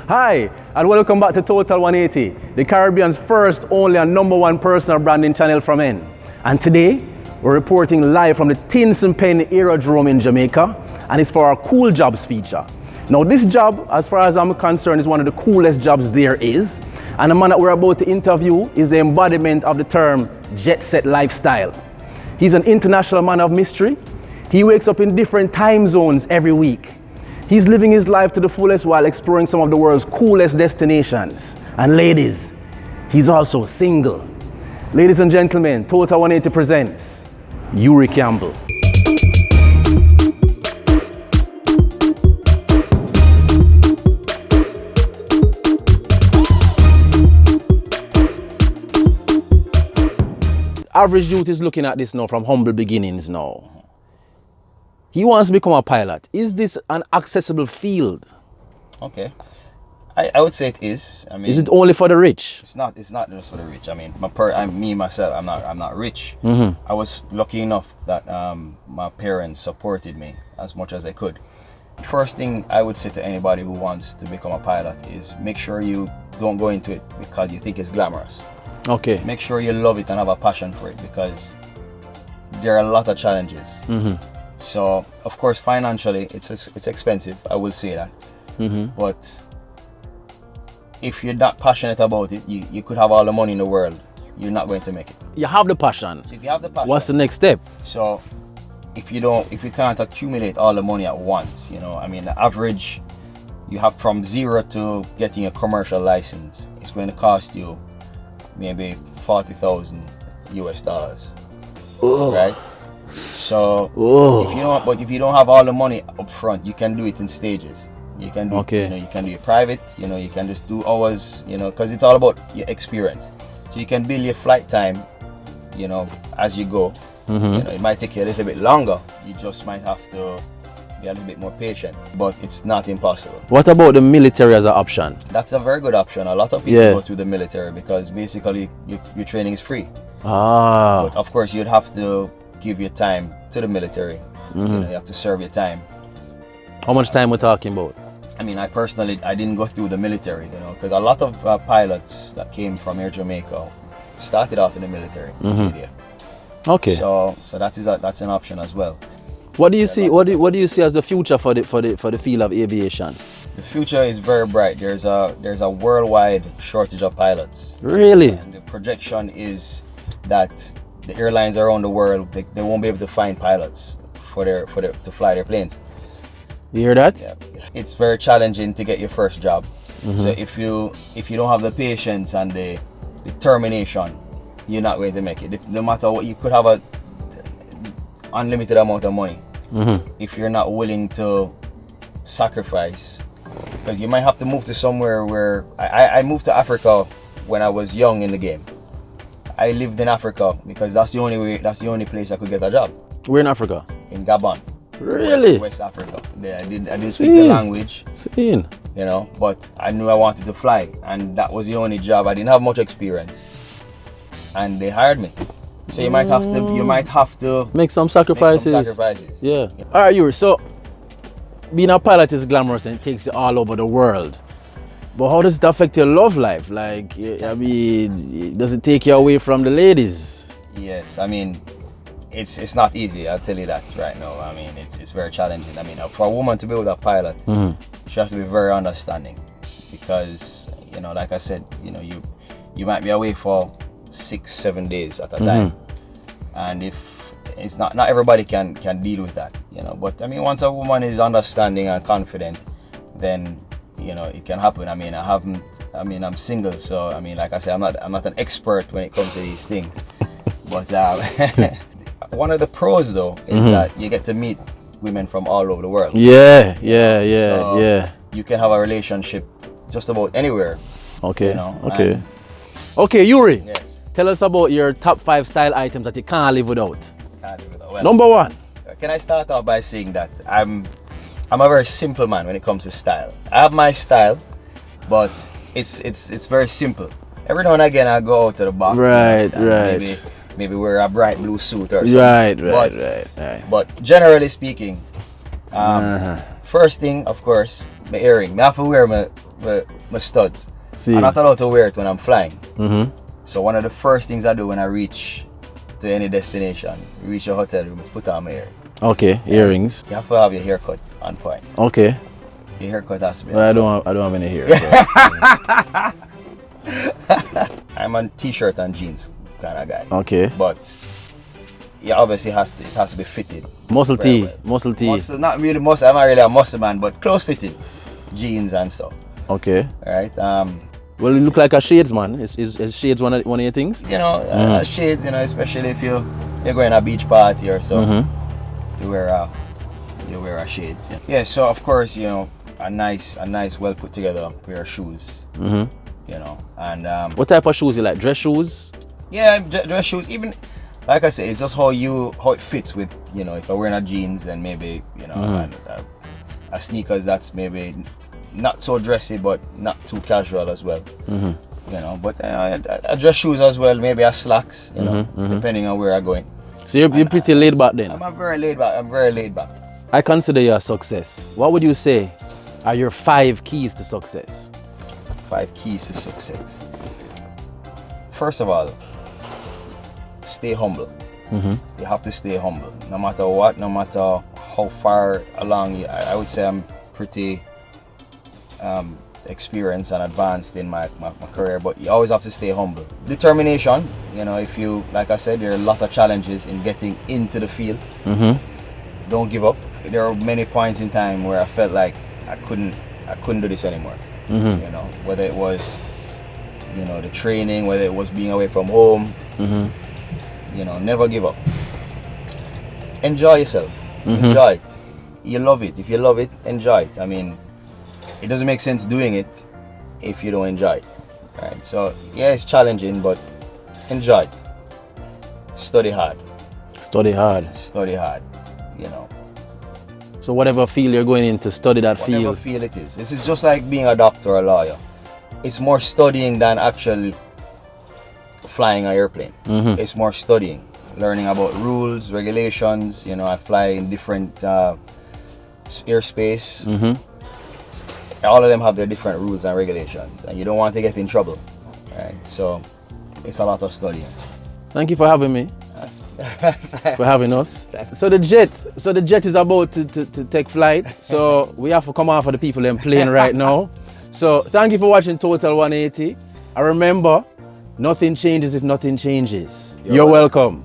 Hi, and welcome back to Total 180, the Caribbean's first, only, and #1 personal branding channel from N. And today, we're reporting live from the Tinson Pen Aerodrome in Jamaica, and it's for our Cool Jobs feature. Now, this job, as far as I'm concerned, is one of the coolest jobs there is, and the man that we're about to interview is the embodiment of the term jet set lifestyle. He's an international man of mystery. He wakes up in different time zones every week. He's living his life to the fullest while exploring some of the world's coolest destinations. And ladies, he's also single. Ladies and gentlemen, Total 180 presents Yuri Campbell. Average youth is looking at this now from humble beginnings now. He wants to become a pilot. Is this an accessible field? Okay, I would say it is. I mean, is it only for the rich? It's not just for the rich. I mean, myself, I'm not rich. Mm-hmm. I was lucky enough that my parents supported me as much as they could. First thing I would say to anybody who wants to become a pilot is make sure you don't go into it because you think it's glamorous. Okay. Make sure you love it and have a passion for it, because there are a lot of challenges. Mm-hmm. So, of course, financially, it's expensive, I will say that. Mm-hmm. But if you're not passionate about it, you could have all the money in the world. You're not going to make it. You have the passion. So if you have the passion, what's the next step? So, if you can't accumulate all the money at once, I mean, the average, you have from zero to getting a commercial license, it's going to cost you maybe $40,000 US, right? So if you don't have all the money up front, you can do it in stages. You can do it, you can do it private, you can just do hours, because it's all about your experience. So you can build your flight time, as you go. Mm-hmm. It might take you a little bit longer. You just might have to be a little bit more patient, but it's not impossible. What about the military as an option? That's a very good option. A lot of people go through the military because basically your training is free. But of course, you'd have to give your time to the military. Mm-hmm. You have to serve your time. How much time we're talking about? I mean, I didn't go through the military, because a lot of pilots that came from Air Jamaica started off in the military. Mm-hmm. Okay. So that's an option as well. What do you see? What do you see as the future for the field of aviation? The future is very bright. There's a worldwide shortage of pilots. Really? And the projection is that the airlines around the world, they won't be able to find pilots to fly their planes. You hear that? Yeah. It's very challenging to get your first job. Mm-hmm. So if you don't have the patience and the determination, you're not going to make it. No matter what, you could have a unlimited amount of money. Mm-hmm. If you're not willing to sacrifice, because you might have to move to somewhere where I moved to Africa when I was young in the game. I lived in Africa because that's the only place I could get a job. Where in Africa? In Gabon. Really? West Africa. I didn't speak the language. But I knew I wanted to fly, and that was the only job. I didn't have much experience, and they hired me. So you might have to make some sacrifices. Yeah. All right, Yuri. So being a pilot is glamorous and it takes you all over the world. But how does it affect your love life? Like, I mean, does it take you away from the ladies? Yes, I mean, it's not easy. I'll tell you that right now. I mean, it's very challenging. I mean, for a woman to be with a pilot, she has to be very understanding, because like I said, you might be away for 6-7 days at a time, and if it's not everybody can deal with that, But I mean, once a woman is understanding and confident, then it can happen. I mean, I'm single, so I mean, like I said, I'm not an expert when it comes to these things. But one of the pros though is that you get to meet women from all over the world. Yeah. You can have a relationship just about anywhere. Okay. Okay, Yuri. Yes. Tell us about your top 5 style items that you can't live without. Well, Number 1. Can I start off by saying that I'm a very simple man when it comes to style. I have my style, but it's very simple. Every now and again I go out to the box. Right. Maybe wear a bright blue suit or something. Right. But generally speaking, first thing, of course, my earring. I have to wear my my studs. See. I'm not allowed to wear it when I'm flying. Mm-hmm. So one of the first things I do when I reach to any destination, reach a hotel room, is put on my hair. Okay, earrings. You have to have your haircut on point. Okay. Your haircut has to be. Well, I don't have any hair. So. I'm a t-shirt and jeans kind of guy. Okay. But yeah, obviously it has to be fitted. Muscle very tee. well. Muscle tee. Muscle, not really muscle. I'm not really a muscle man, but close fitted jeans and stuff. Okay. Right. Well, you look like a shades man. Is shades one of your things? You know, shades. You know, especially if you're going to a beach party or so, you wear a shades. Yeah. So of course, you know, a nice, well put together pair of shoes. You know, and what type of shoes you like? Dress shoes? Yeah, dress shoes. Even like I said, it's just how it fits with, you know, if I'm wearing a jeans, then maybe, you know, and, a sneakers that's maybe not so dressy but not too casual as well. You know, but I dress shoes as well, maybe a slacks, you know, depending on where I'm going. So you're pretty laid back then? I'm very laid back. I consider you a success. What would you say are your 5 keys to success? 5 keys to success. First of all, stay humble. You have to stay humble. No matter what, no matter how far along I would say I'm pretty experienced and advanced in my career, but you always have to stay humble. Determination, you know, if you, like I said, there are a lot of challenges in getting into the field. Don't give up. There are many points in time where I felt like I couldn't do this anymore. You know, whether it was, you know, the training, whether it was being away from home. You know, never give up. Enjoy yourself. Enjoy it. You love it. If you love it, enjoy it. I mean, it doesn't make sense doing it if you don't enjoy it. Right? So yeah, it's challenging, but enjoy it. Study hard. Study hard. Study hard. You know. So whatever field you're going into, study that field. Whatever field it is. This is just like being a doctor or a lawyer. It's more studying than actually flying an airplane. It's more studying, learning about rules, regulations. You know, I fly in different airspace. All of them have their different rules and regulations, and you don't want to get in trouble. Right? So it's a lot of studying. Thank you for having me. For having us. So the jet is about to take flight. So we have to come off for the people in plane right now. So thank you for watching Total 180. And remember, nothing changes if nothing changes. You're welcome.